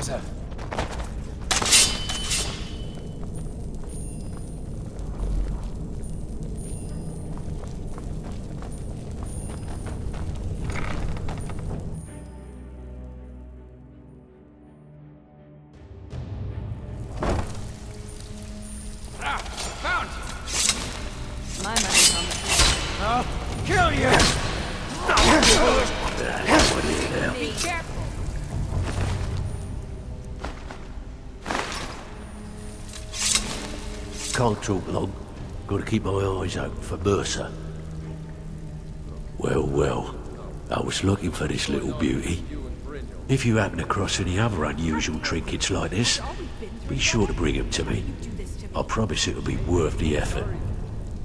Mercer. Found you! My money's on the floor. I'll kill you! Be careful! Can't talk long. Gotta keep my eyes open for Mercer. Well, well. I was looking for this little beauty. If you happen across any other unusual trinkets like this, be sure to bring them to me. I promise it'll be worth the effort.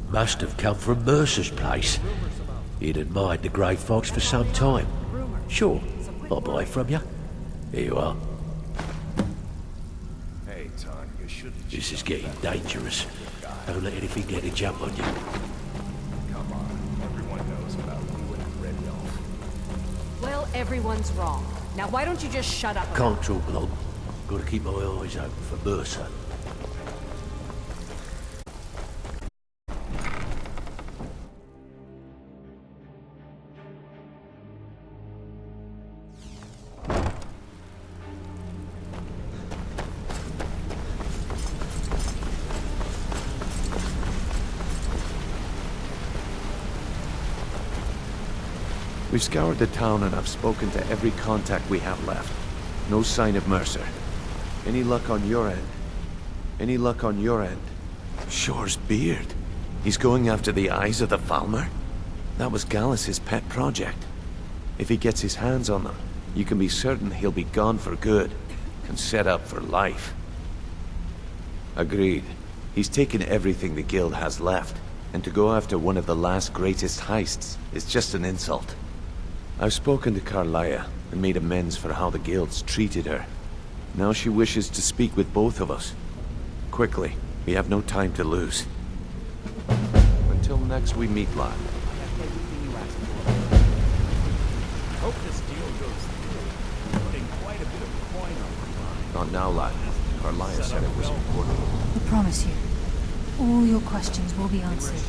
Must have come from Mercer's place. He'd admired the grey fox for some time. Sure, I'll buy it from you. Here you are. Hey, Ton, you shouldn't. This is getting dangerous. Don't let anything get a jump on you. Come on, everyone knows about you and Red Elf. Well, everyone's wrong. Now why don't you just shut up? Can't talk long. Gotta keep my eyes open for Mercer. We've scoured the town and I've spoken to every contact we have left. No sign of Mercer. Any luck on your end? Any luck on your end? Shore's beard. He's going after the eyes of the Falmer? That was Gallus's pet project. If he gets his hands on them, you can be certain he'll be gone for good and set up for life. Agreed. He's taken everything the guild has left, and to go after one of the last greatest heists is just an insult. I've spoken to Carlia and made amends for how the guilds treated her. Now she wishes to speak with both of us. Quickly, we have no time to lose. Until next we meet, lad. Hope this deal goes through. Putting quite a bit of coin on the line. Not now, lad. Carlia said it was important. I promise you, all your questions will be answered.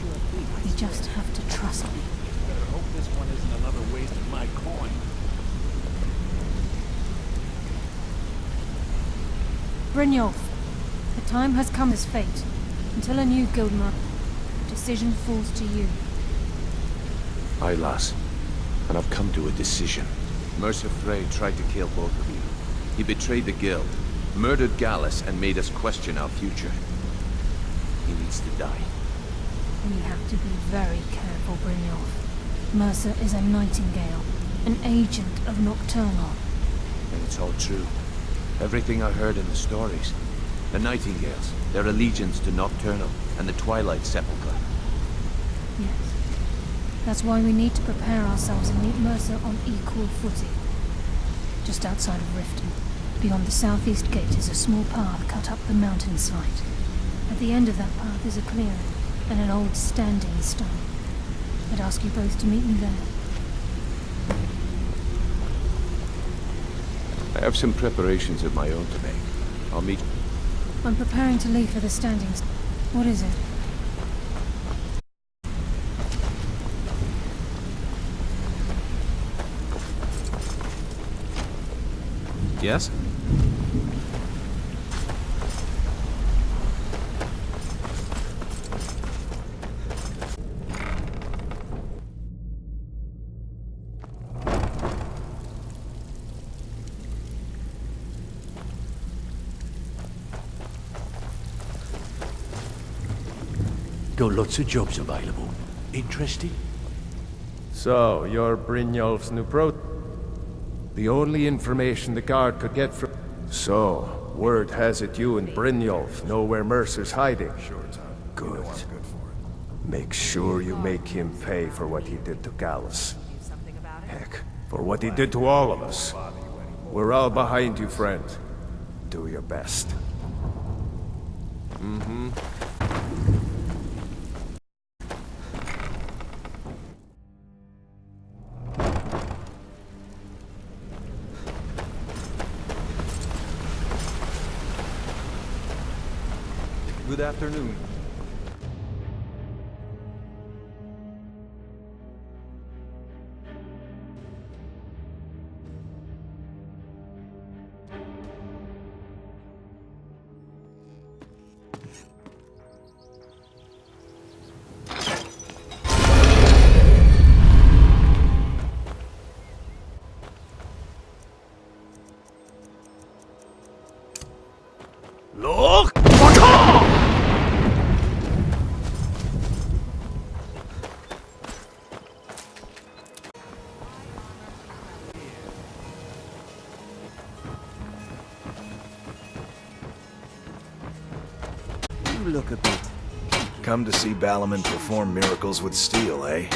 You just have to trust me. Better hope this one isn't another waste of my coin. Brynjolf, the time has come as fate. Until a new guild mark, decision falls to you. Aye, lass. And I've come to a decision. Mercer Frey tried to kill both of you. He betrayed the guild, murdered Gallus, and made us question our future. He needs to die. We have to be very careful, Brynjolf. Mercer is a nightingale, an agent of Nocturnal. And it's all true. Everything I heard in the stories. The Nightingales, their allegiance to Nocturnal, and the Twilight Sepulchre. Yes. That's why we need to prepare ourselves and meet Mercer on equal footing. Just outside of Riften, beyond the southeast gate is a small path cut up the mountainside. At the end of that path is a clearing, and an old standing stone. I'd ask you both to meet me there. I have some preparations of my own to make. I'll meet... I'm preparing to leave for the standing stone. What is it? Yes? Got lots of jobs available. Interesting? So, you're Brynjolf's new pro... The only information the guard could get from... So, word has it you and Brynjolf know where Mercer's hiding. Sure, Tom. Good. You know I'm good for it. Make sure you make him pay for what he did to Gallus. Something about it? Heck, for what he did to all of us. We're all behind you, friend. Do your best. Mm-hmm. Good afternoon. Look! You look a bit. Come to see Balaman perform miracles with steel, eh?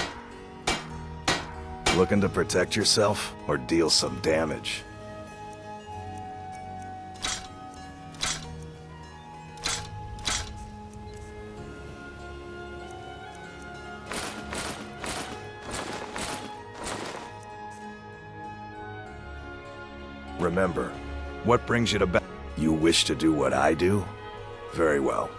Looking to protect yourself or deal some damage? Remember, what brings you to You wish to do what I do? Very well.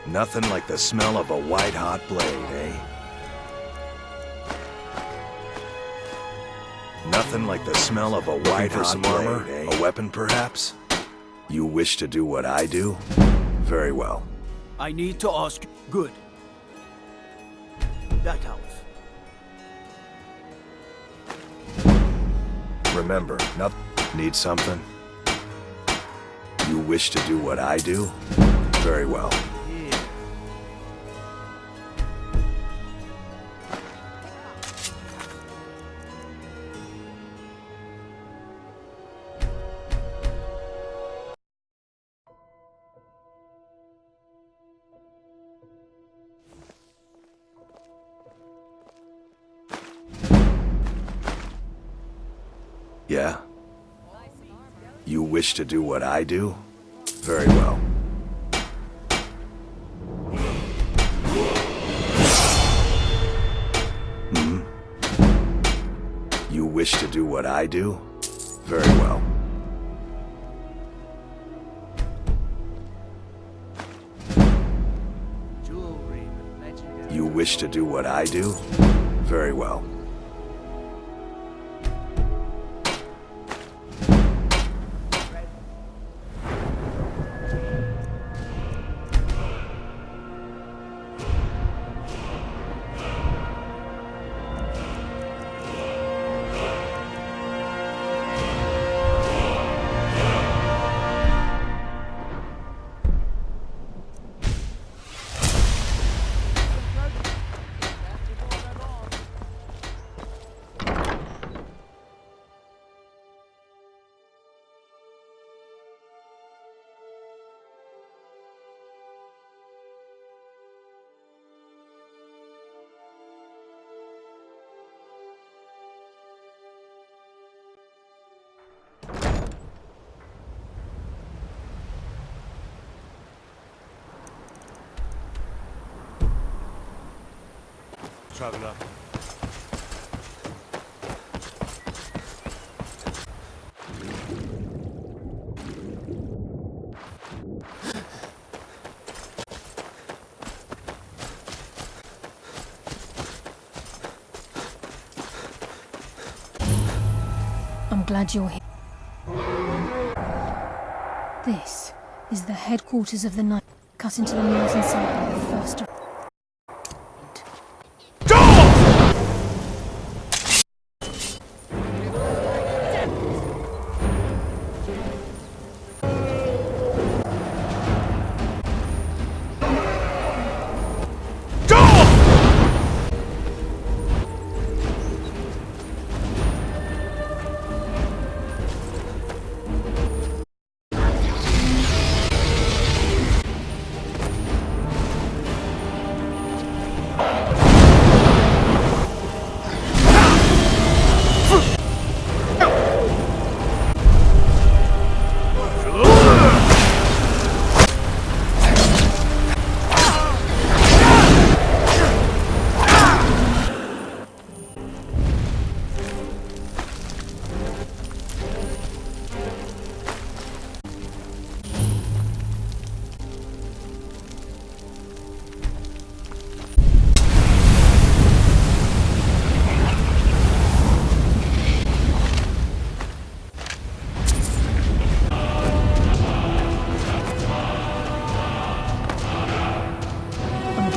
Nothing like the smell of a white-hot blade, eh? Nothing like the smell of a white-hot blade, eh? A weapon, perhaps? You wish to do what I do? Very well. I need to ask. Good. That helps. Remember, nothing. Need something? You wish to do what I do? Very well. Yeah? You wish to do what I do? Very well. You wish to do what I do? Very well. You wish to do what I do? Very well. Traveler. I'm glad you're here. This is the headquarters of the Knight, cut into the mountain side of the first.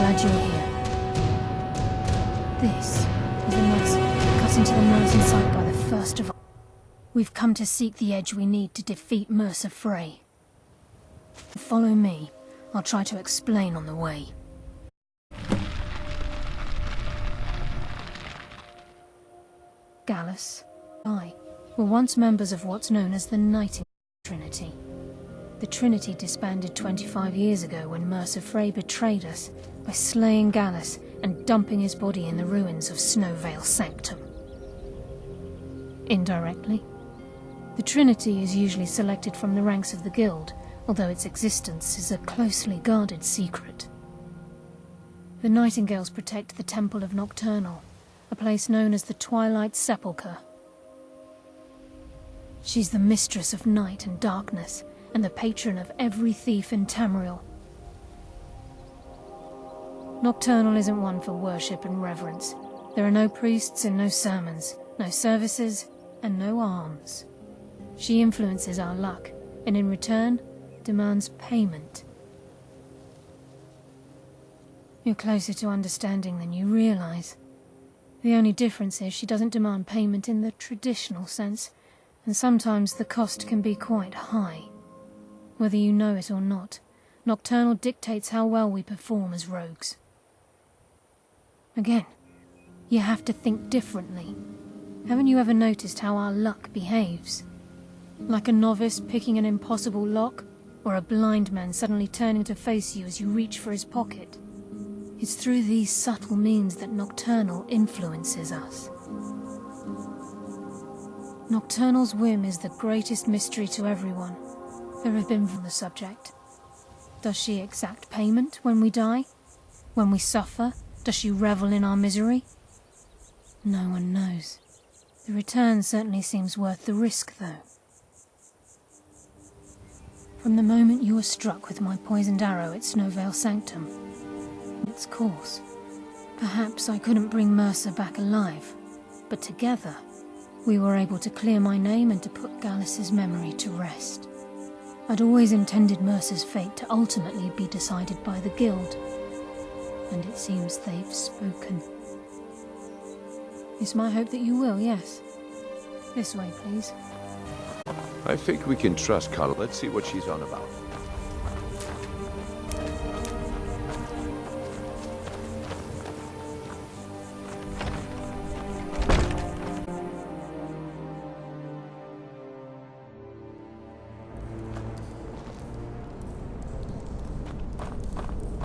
glad you're here. This is the Nexus, cut into the mountainside by the first of all. We've come to seek the edge we need to defeat Mercer Frey. Follow me. I'll try to explain on the way. Gallus, I, were once members of what's known as the Nightingale Trinity. The Trinity disbanded 25 years ago when Mercer Frey betrayed us by slaying Gallus and dumping his body in the ruins of Snowvale Sanctum. Indirectly, the Trinity is usually selected from the ranks of the Guild, although its existence is a closely guarded secret. The Nightingales protect the Temple of Nocturnal, a place known as the Twilight Sepulchre. She's the mistress of night and darkness, and the patron of every thief in Tamriel. Nocturnal isn't one for worship and reverence. There are no priests and no sermons, no services, and no alms. She influences our luck, and in return, demands payment. You're closer to understanding than you realize. The only difference is she doesn't demand payment in the traditional sense, and sometimes the cost can be quite high. Whether you know it or not, Nocturnal dictates how well we perform as rogues. Again, you have to think differently. Haven't you ever noticed how our luck behaves? Like a novice picking an impossible lock, or a blind man suddenly turning to face you as you reach for his pocket. It's through these subtle means that Nocturnal influences us. Nocturnal's whim is the greatest mystery to everyone. There have been from the subject. Does she exact payment when we die? When we suffer? Does she revel in our misery? No one knows. The return certainly seems worth the risk, though. From the moment you were struck with my poisoned arrow at Snowvale Sanctum, its course. Perhaps I couldn't bring Mercer back alive, but together, we were able to clear my name and to put Gallus's memory to rest. I'd always intended Mercer's fate to ultimately be decided by the Guild, and it seems they've spoken. It's my hope that you will, yes. This way, please. I think we can trust Carla. Let's see what she's on about.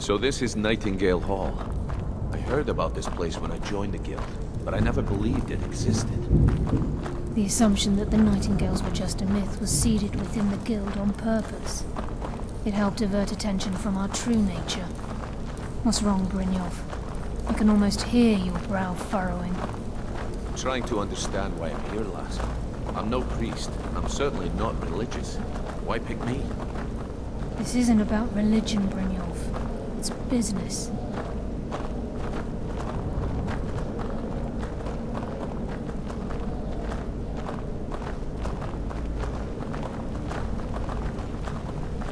So this is Nightingale Hall. I heard about this place when I joined the Guild, but I never believed it existed. The assumption that the Nightingales were just a myth was seeded within the Guild on purpose. It helped divert attention from our true nature. What's wrong, Brynjolf? I can almost hear your brow furrowing. I'm trying to understand why I'm here, lass. I'm no priest. I'm certainly not religious. Why pick me? This isn't about religion, Brynjolf. It's business.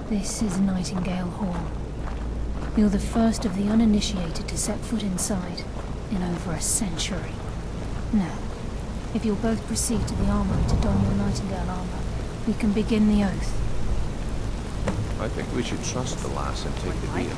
This is Nightingale Hall. You're the first of the uninitiated to set foot inside in over a century. Now, if you'll both proceed to the armory to don your Nightingale armor, we can begin the oath. I think we should trust the lass and take the deal.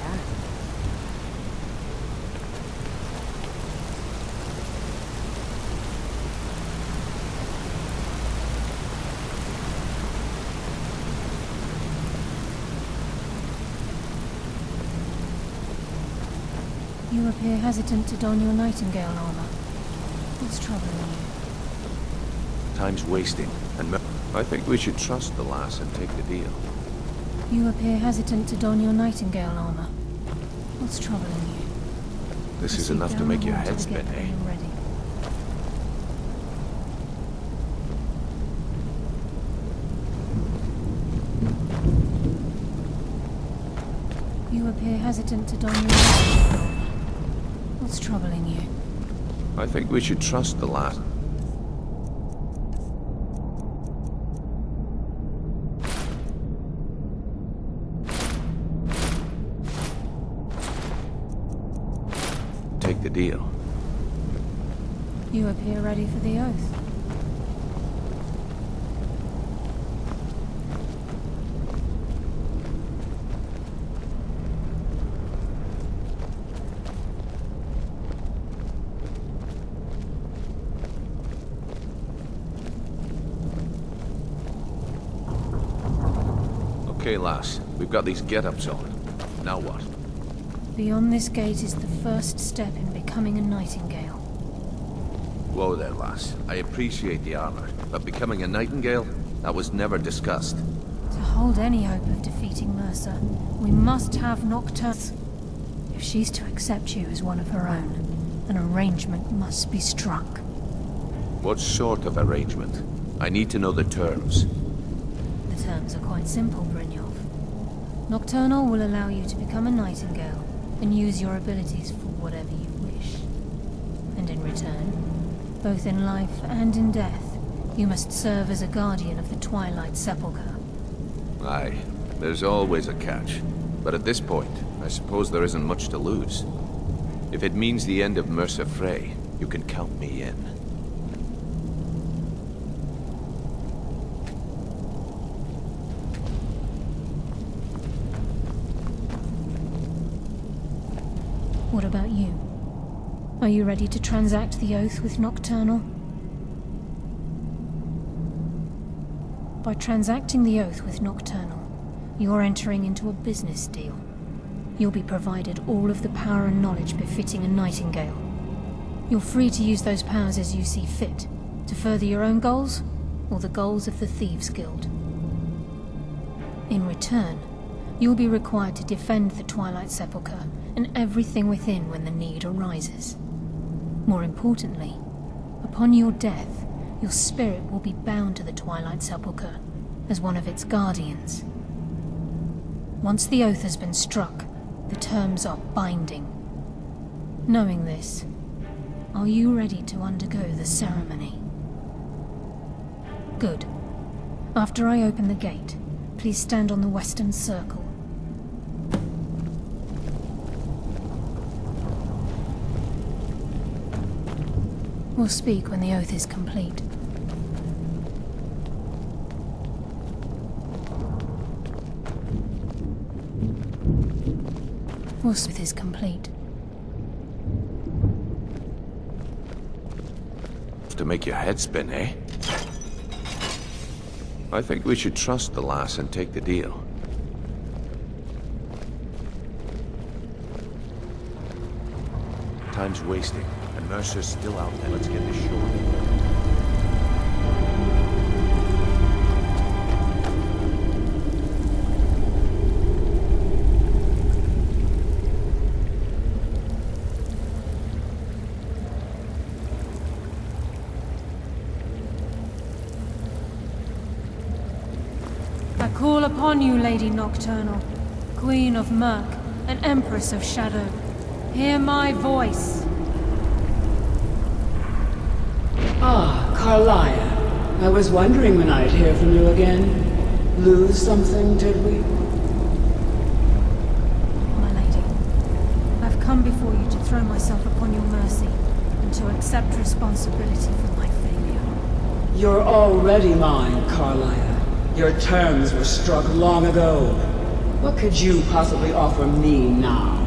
You appear hesitant to don your Nightingale armor. What's troubling you? Time's wasting, and I think we should trust the lass and take the deal. You appear hesitant to don your Nightingale armor. What's troubling you? This is Proceed enough to down make the your hall head to spin, get eh? everything ready. You appear hesitant to don your Nightingale armor. What's troubling you? I think we should trust the lass. take the deal. You appear ready for the oath. Okay, lass. We've got these get-ups on. Now what? Beyond this gate is the first step in becoming a nightingale. Whoa there, lass. I appreciate the armor, but becoming a nightingale? That was never discussed. To hold any hope of defeating Mercer, we must have Nocturne. If she's to accept you as one of her own, an arrangement must be struck. What sort of arrangement? I need to know the terms. The terms are quite simple, Brynjolf. Nocturnal will allow you to become a nightingale and use your abilities for whatever you wish. And in return, both in life and in death, you must serve as a guardian of the Twilight Sepulchre. Aye, there's always a catch. But at this point, I suppose there isn't much to lose. If it means the end of Mercer Frey, you can count me in. What about you? Are you ready to transact the oath with Nocturnal? By transacting the oath with Nocturnal, you're entering into a business deal. You'll be provided all of the power and knowledge befitting a nightingale. You're free to use those powers as you see fit, to further your own goals, or the goals of the Thieves' Guild. In return, you'll be required to defend the Twilight Sepulchre and everything within when the need arises. More importantly, upon your death, your spirit will be bound to the Twilight Sepulchre as one of its guardians. Once the oath has been struck, the terms are binding. Knowing this, are you ready to undergo the ceremony? Good. After I open the gate, please stand on the western circle. We'll speak when the oath is complete. Oath is complete. To make your head spin, eh? I think we should trust the lass and take the deal. Time's wasting, and Mercer's still out there. Let's get this shore. I call upon you, Lady Nocturnal, Queen of Murk and Empress of Shadow. Hear my voice. Ah, Carlia. I was wondering when I'd hear from you again. Lose something, did we? My lady, I've come before you to throw myself upon your mercy and to accept responsibility for my failure. You're already mine, Carlia. Your terms were struck long ago. What could you possibly offer me now?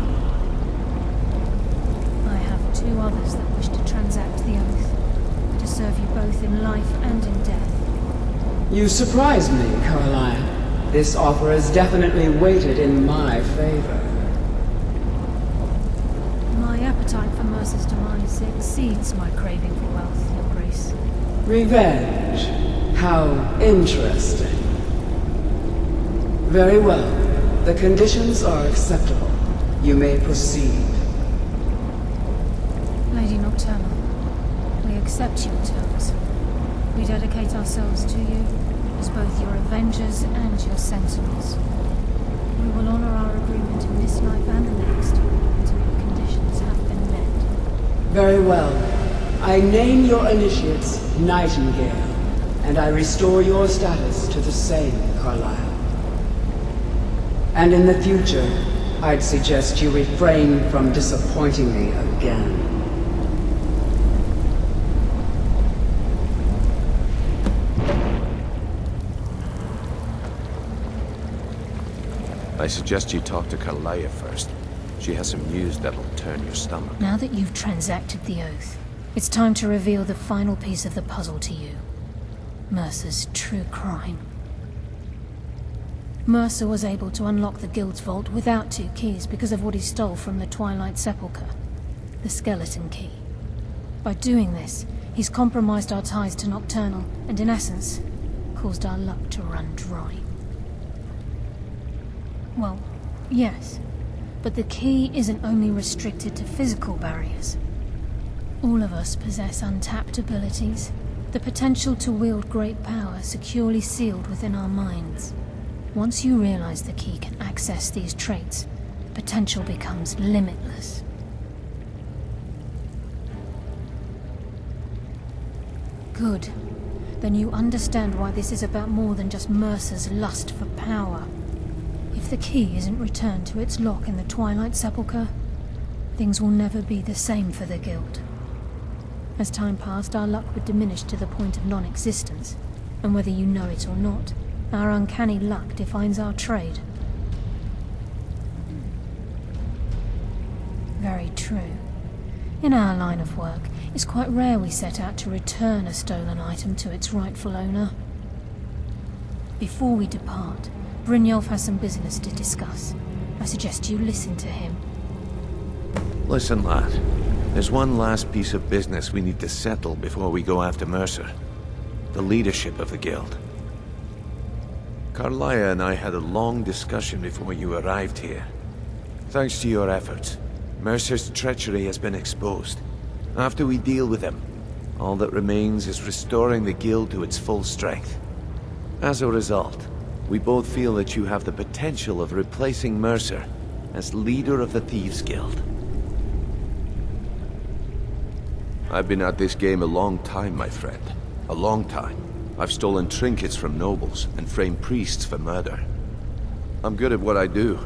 I have two others that wish to transact the oath, to serve you both in life and in death. You surprise me, Carlia. This offer is definitely weighted in my favor. My appetite for Mercer's demise exceeds my craving for wealth, Your Grace. Revenge. How interesting. Very well. The conditions are acceptable. You may proceed. Lady Nocturnal, we accept your terms. We dedicate ourselves to you as both your avengers and your sentinels. We will honor our agreement in this life and the next until your conditions have been met. Very well. I name your initiates Nightingale, and I restore your status to the same, Carlisle. And in the future, I'd suggest you refrain from disappointing me again. I suggest you talk to Carlia first. She has some news that'll turn your stomach. Now that you've transacted the oath, it's time to reveal the final piece of the puzzle to you. Mercer's true crime. Mercer was able to unlock the Guild's vault without 2 keys because of what he stole from the Twilight Sepulchre, the skeleton key. By doing this, he's compromised our ties to Nocturnal, and in essence, caused our luck to run dry. Well, yes, but the key isn't only restricted to physical barriers. All of us possess untapped abilities, the potential to wield great power securely sealed within our minds. Once you realize the key can access these traits, potential becomes limitless. Good. Then you understand why this is about more than just Mercer's lust for power. If the key isn't returned to its lock in the Twilight Sepulchre, things will never be the same for the Guild. As time passed, our luck would diminish to the point of non-existence, and whether you know it or not, our uncanny luck defines our trade. Very true. In our line of work, it's quite rare we set out to return a stolen item to its rightful owner. Before we depart, Brynjolf has some business to discuss. I suggest you listen to him. Listen, lad. There's one last piece of business we need to settle before we go after Mercer. The leadership of the Guild. Carlia and I had a long discussion before you arrived here. Thanks to your efforts, Mercer's treachery has been exposed. After we deal with him, all that remains is restoring the Guild to its full strength. As a result, we both feel that you have the potential of replacing Mercer as leader of the Thieves' Guild. I've been at this game a long time, my friend. A long time. I've stolen trinkets from nobles and framed priests for murder. I'm good at what I do,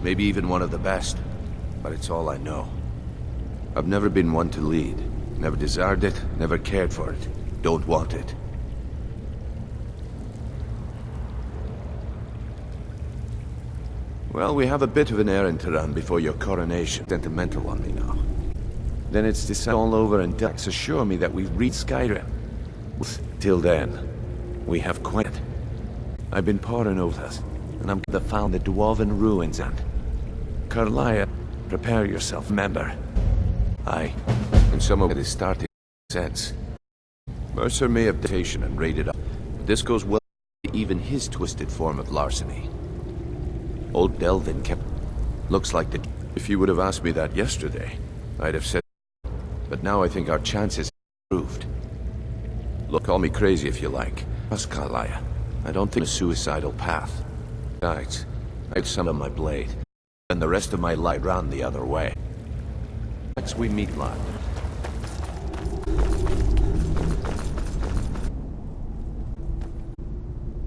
maybe even one of the best, but it's all I know. I've never been one to lead. Never desired it, never cared for it. Don't want it. Well, we have a bit of an errand to run before your coronation. Sentimental on me now. Then it's to all over and ducks assure me that we've reached Skyrim. Till then, we have quite. I've been poring over this, and I'm gonna found the Dwarven ruins and... Carlia, prepare yourself, member. Aye, and some of it is starting to sense. Mercer may have dictation and raided up, but this goes well to even his twisted form of larceny. Old Delvin kept... Looks like the... If you would have asked me that yesterday, I'd have said... But now I think our chances are improved. Look, call me crazy if you like. Trust Carlia. I don't think a suicidal path. Besides, I had some of my blade, and the rest of my light ran the other way. Next we meet, lad.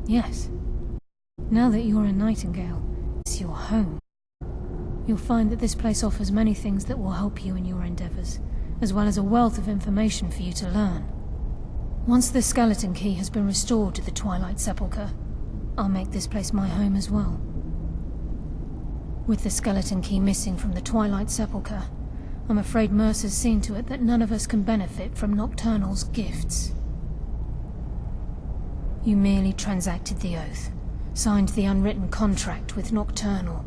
Yes. Now that you're a Nightingale, it's your home. You'll find that this place offers many things that will help you in your endeavors, as well as a wealth of information for you to learn. Once the skeleton key has been restored to the Twilight Sepulchre, I'll make this place my home as well. With the skeleton key missing from the Twilight Sepulchre, I'm afraid Mercer's seen to it that none of us can benefit from Nocturnal's gifts. You merely transacted the oath, signed the unwritten contract with Nocturnal.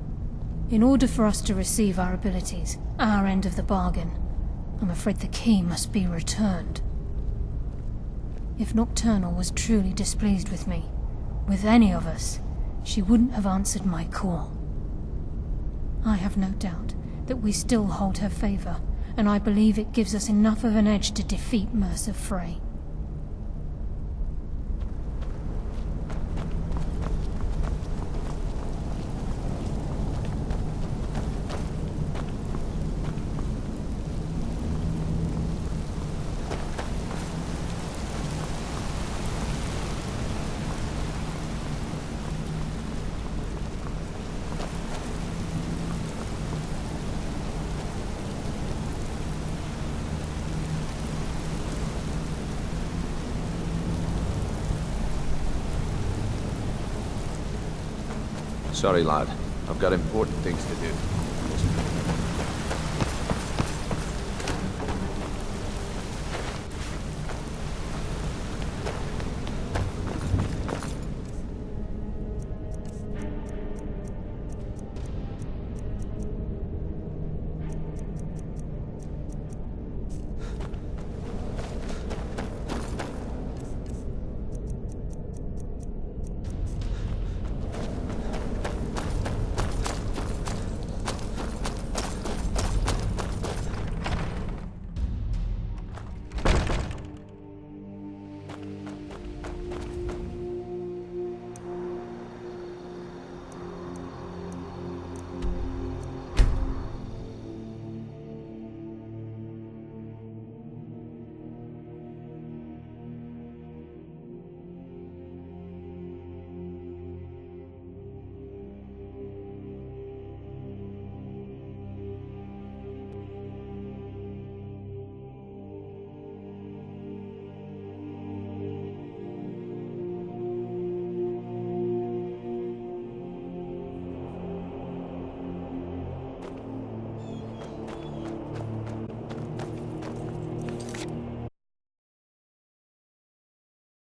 In order for us to receive our abilities, our end of the bargain, I'm afraid the key must be returned. If Nocturnal was truly displeased with me, with any of us, she wouldn't have answered my call. I have no doubt that we still hold her favor, and I believe it gives us enough of an edge to defeat Mercer Frey. Sorry, lad. I've got important things to do.